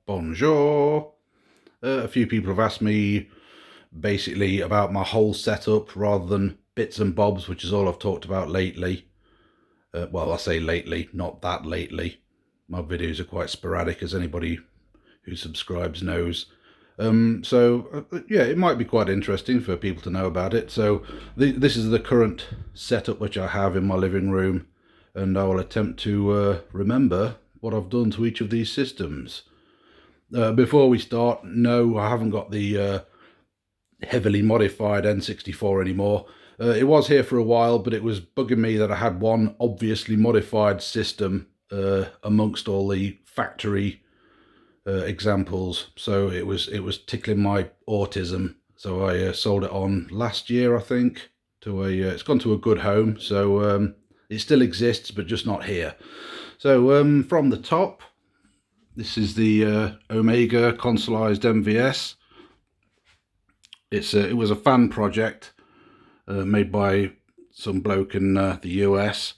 Bonjour. A few people have asked me basically about my whole setup rather than bits and bobs, which is all I've talked about lately. Well, I say lately, not that lately. My videos are quite sporadic, as anybody who subscribes knows. Yeah, it might be quite interesting for people to know about it. So this is the current setup which I have in my living room, and I will attempt to remember what I've done to each of these systems. Before we start, no, I haven't got the heavily modified N64 anymore. It was here for a while, but it was bugging me that I had one obviously modified system amongst all the factory examples. So it was tickling my autism. So I sold it on last year, I think. To a it's gone to a good home. So it still exists, but just not here. So from the top. This is the Omega consoleized MVS. It was a fan project made by some bloke in the US.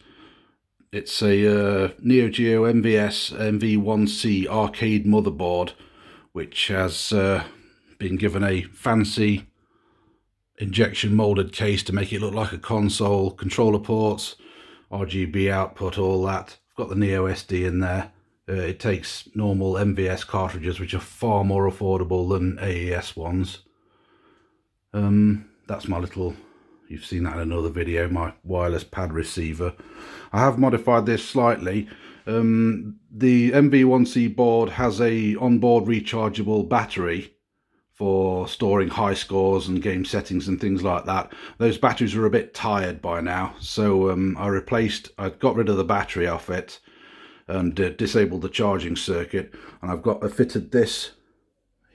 It's a Neo Geo MVS MV1C arcade motherboard, which has been given a fancy injection molded case to make it look like a console, controller ports, RGB output, all that. I've got the Neo SD in there. It takes normal MVS cartridges, which are far more affordable than AES ones. That's my little, you've seen that in another video, my wireless pad receiver. I have modified this slightly. The MV1C board has a onboard rechargeable battery for storing high scores and game settings and things like that. Those batteries are a bit tired by now, so I got rid of the battery off it and disabled the charging circuit, and I've fitted this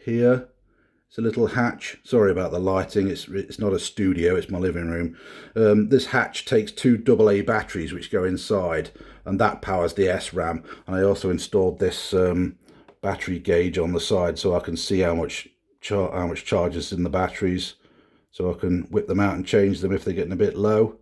here. It's a little hatch. Sorry about the lighting, it's not a studio, it's my living room. This hatch takes two AA batteries which go inside, and that powers the SRAM. And I also installed this battery gauge on the side so I can see how much charge is in the batteries, so I can whip them out and change them if they're getting a bit low.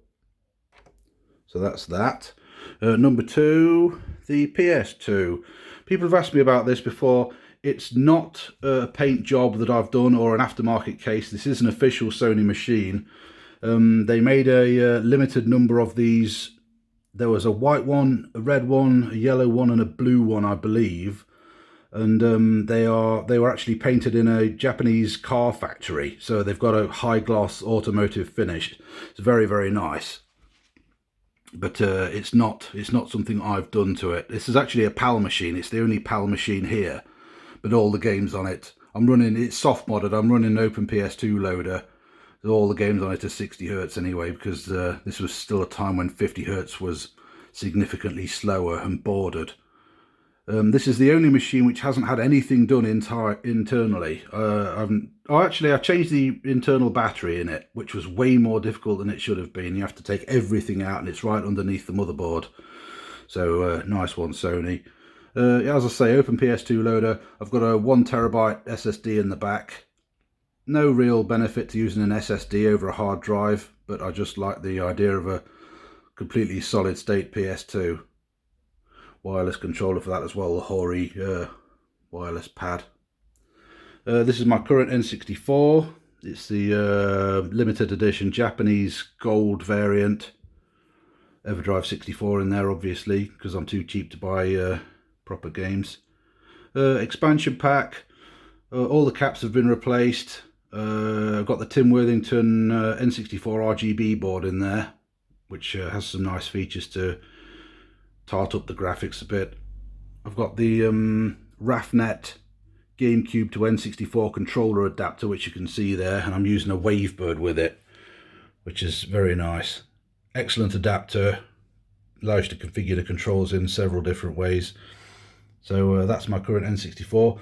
So that's that. Number two, the PS2. People have asked me about this before. It's not a paint job that I've done or an aftermarket case. This is an official Sony machine. They made a limited number of these. There was a white one, a red one, a yellow one, and a blue one, I believe. And they were actually painted in a Japanese car factory. So they've got a high gloss automotive finish. It's very, very nice. But it's not something I've done to it. This is actually a PAL machine. It's the only PAL machine here, but all the games on it, it's soft modded. I'm running an OpenPS2 loader. All the games on it are 60 Hz anyway, because this was still a time when 50 Hz was significantly slower and bordered. This is the only machine which hasn't had anything done internally. I changed the internal battery in it, which was way more difficult than it should have been. You have to take everything out, and it's right underneath the motherboard. So nice one, Sony. As I say, OpenPS2 loader. I've got a 1TB SSD in the back. No real benefit to using an SSD over a hard drive, but I just like the idea of a completely solid state PS2. Wireless controller for that as well, the Hori wireless pad. This is my current N64. It's the limited edition Japanese gold variant. EverDrive 64 in there, obviously, because I'm too cheap to buy proper games. Expansion pack. All the caps have been replaced. I've got the Tim Worthington N64 RGB board in there, which has some nice features to tart up the graphics a bit. I've got the RAFnet GameCube to N64 controller adapter, which you can see there, and I'm using a Wavebird with it, which is very nice. Excellent adapter, allows you to configure the controls in several different ways. So that's my current N64.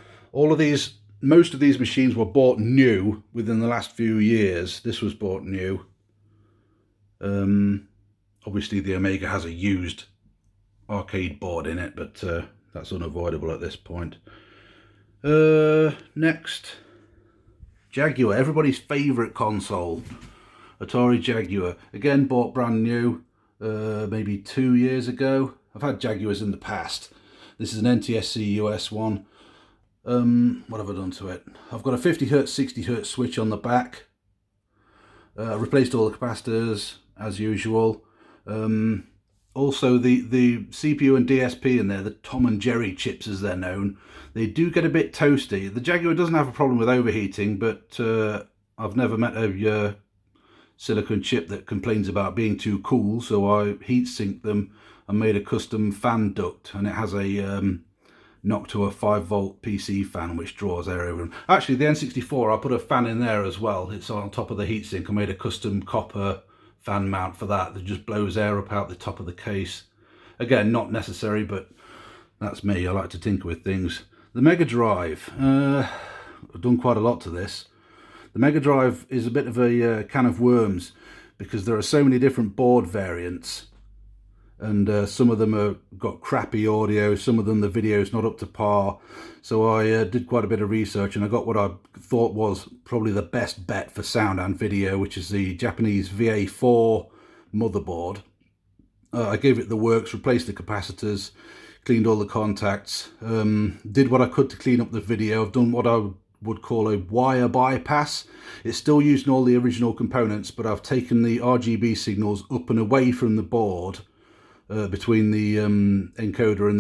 Most of these machines were bought new within the last few years. This was bought new. Obviously the Omega has a used arcade board in it, but that's unavoidable at this point. Next, Jaguar, everybody's favourite console, Atari Jaguar. Again, bought brand new maybe 2 years ago. I've had Jaguars in the past. This is an NTSC US one. What have I done to it? I've got a 50Hz, 60Hz switch on the back. Replaced all the capacitors as usual. Also, the CPU and DSP in there, the Tom and Jerry chips as they're known, they do get a bit toasty. The Jaguar doesn't have a problem with overheating, but I've never met a silicon chip that complains about being too cool, so I heat sinked them and made a custom fan duct, and it has a Noctua 5-volt PC fan which draws air over them. Actually, the N64, I put a fan in there as well. It's on top of the heatsink. I made a custom copper fan mount for that just blows air up out the top of the case. Again, not necessary, but that's me. I like to tinker with things. The Mega Drive, I've done quite a lot to this. The Mega Drive is a bit of a can of worms because there are so many different board variants, and some of them have got crappy audio, some of them the video's not up to par. So I did quite a bit of research, and I got what I thought was probably the best bet for sound and video, which is the Japanese VA4 motherboard. I gave it the works, replaced the capacitors, cleaned all the contacts, did what I could to clean up the video. I've done what I would call a wire bypass. It's still using all the original components, but I've taken the RGB signals up and away from the board, between the encoder and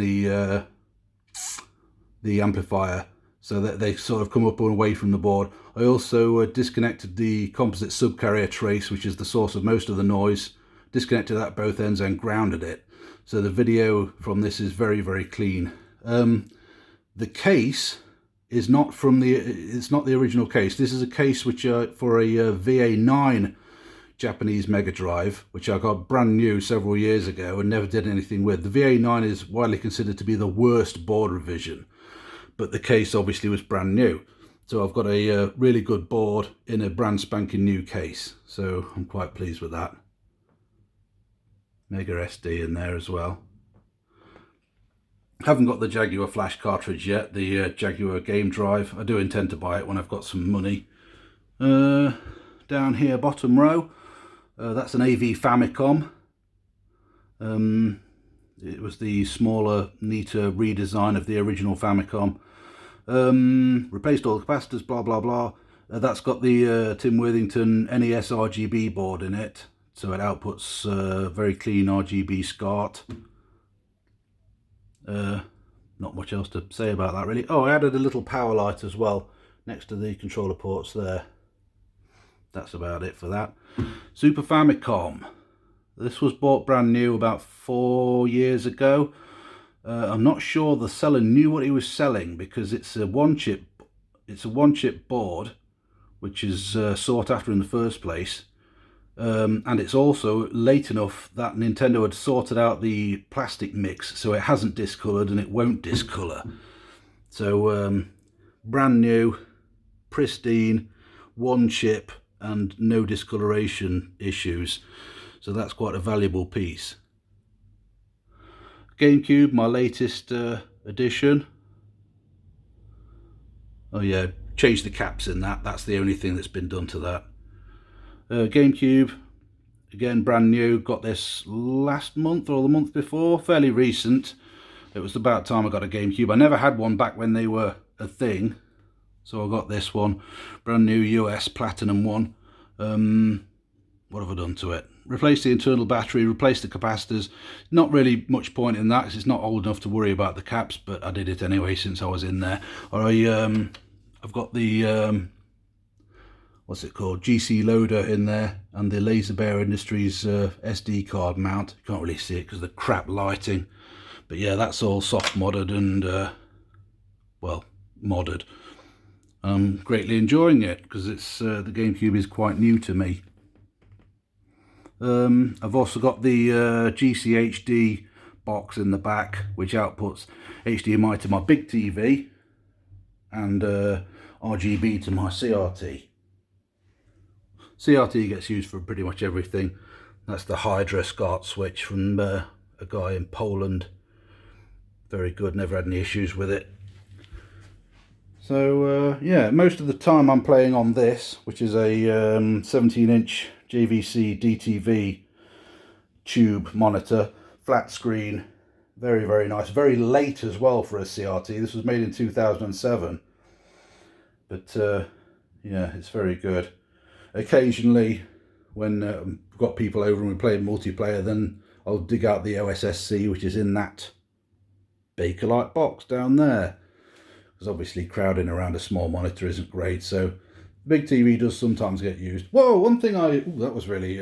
the amplifier, so that they sort of come up and away from the board. I also disconnected the composite subcarrier trace, which is the source of most of the noise, disconnected that at both ends and grounded it. So the video from this is very, very clean. The case is not from it's not the original case. This is a case which for a VA9 Japanese Mega Drive, which I got brand new several years ago and never did anything with. The VA9 is widely considered to be the worst board revision, but the case obviously was brand new. So I've got a really good board in a brand spanking new case, so I'm quite pleased with that. Mega SD in there as well. Haven't got the Jaguar flash cartridge yet, the Jaguar game drive. I do intend to buy it when I've got some money. Down here, bottom row, that's an AV Famicom. It was the smaller, neater redesign of the original Famicom. Replaced all the capacitors, blah blah blah. That's got the Tim Worthington NES RGB board in it, so it outputs very clean RGB SCART. Not much else to say about that really. Oh, I added a little power light as well next to the controller ports there. That's about it for that. Super Famicom. This was bought brand new about 4 years ago. I'm not sure the seller knew what he was selling, because it's a one chip board, which is sought after in the first place. And it's also late enough that Nintendo had sorted out the plastic mix, so it hasn't discolored and it won't discolor. So brand new, pristine, one chip and no discoloration issues, so that's quite a valuable piece. GameCube, my latest edition. Oh yeah, changed the caps in that. That's the only thing that's been done to that. GameCube, again brand new. Got this last month or the month before, fairly recent. It was about time I got a GameCube. I never had one back when they were a thing, so I got this one, brand new US Platinum one. What have I done to it? Replaced the internal battery, replaced the capacitors. Not really much point in that, because it's not old enough to worry about the caps, but I did it anyway since I was in there. I've got the what's it called, GC loader in there, and the Laser Bear Industries SD card mount. You can't really see it because of the crap lighting, but yeah, that's all soft modded and well, modded. I'm greatly enjoying it because it's the GameCube is quite new to me. I've also got the GCHD box in the back, which outputs HDMI to my big TV and RGB to my CRT. CRT gets used for pretty much everything. That's the Hydra SCART switch from a guy in Poland. Very good, never had any issues with it. So yeah, most of the time I'm playing on this, which is a 17-inch JVC DTV tube monitor, flat screen, Very, very nice. Very late as well for a CRT. This was made in 2007. But yeah, it's very good. Occasionally, when we've got people over and we're playing multiplayer, then I'll dig out the OSSC, which is in that Bakelite box down there. Because obviously crowding around a small monitor isn't great, so the big TV does sometimes get used. Whoa, one thing that was really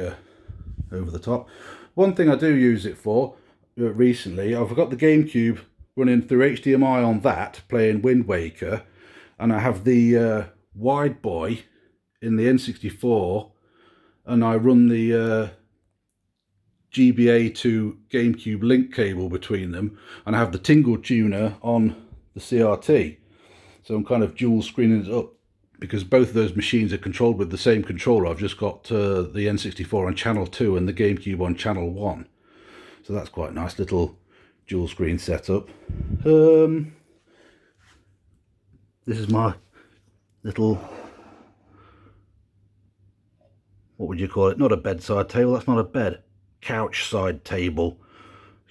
over the top. One thing I do use it for recently, I've got the GameCube running through HDMI on that, playing Wind Waker, and I have the Wide Boy in the N64, and I run the GBA to GameCube link cable between them, and I have the Tingle tuner on the CRT. So I'm kind of dual screening it up, because both of those machines are controlled with the same controller. I've just got the N64 on channel 2 and the GameCube on channel 1. So that's quite a nice little dual screen setup. This is my little, what would you call it? Not a bedside table, that's not a bed. Couch side table.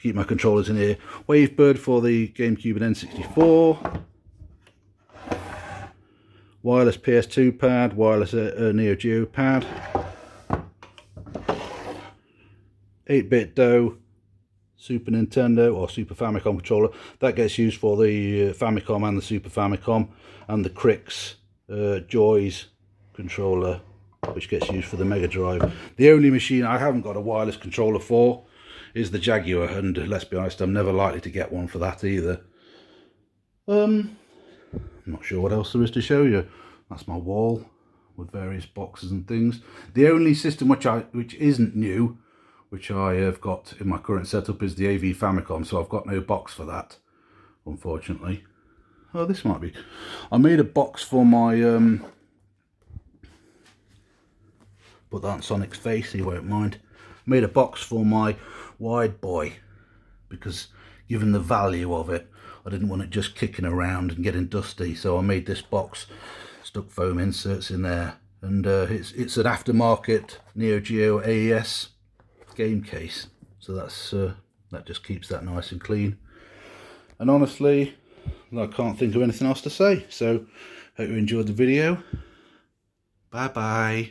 Keep my controllers in here. Wavebird for the GameCube and N64. Wireless PS2 pad, wireless Neo Geo pad. 8-bit DOE Super Nintendo or Super Famicom controller. That gets used for the Famicom and the Super Famicom, and the Crix Joys controller, which gets used for the Mega Drive. The only machine I haven't got a wireless controller for is the Jaguar, and let's be honest, I'm never likely to get one for that either. I'm not sure what else there is to show you. That's my wall with various boxes and things. The only system which isn't new, which I have got in my current setup, is the AV Famicom, so I've got no box for that, unfortunately. Oh, this might be. I made a box for my put that on Sonic's face, he won't mind. I made a box for my Wide Boy, because given the value of it, I didn't want it just kicking around and getting dusty, so I made this box, stuck foam inserts in there, and it's an aftermarket Neo Geo AES game case, so that just keeps that nice and clean. And honestly, I can't think of anything else to say, so hope you enjoyed the video. Bye bye.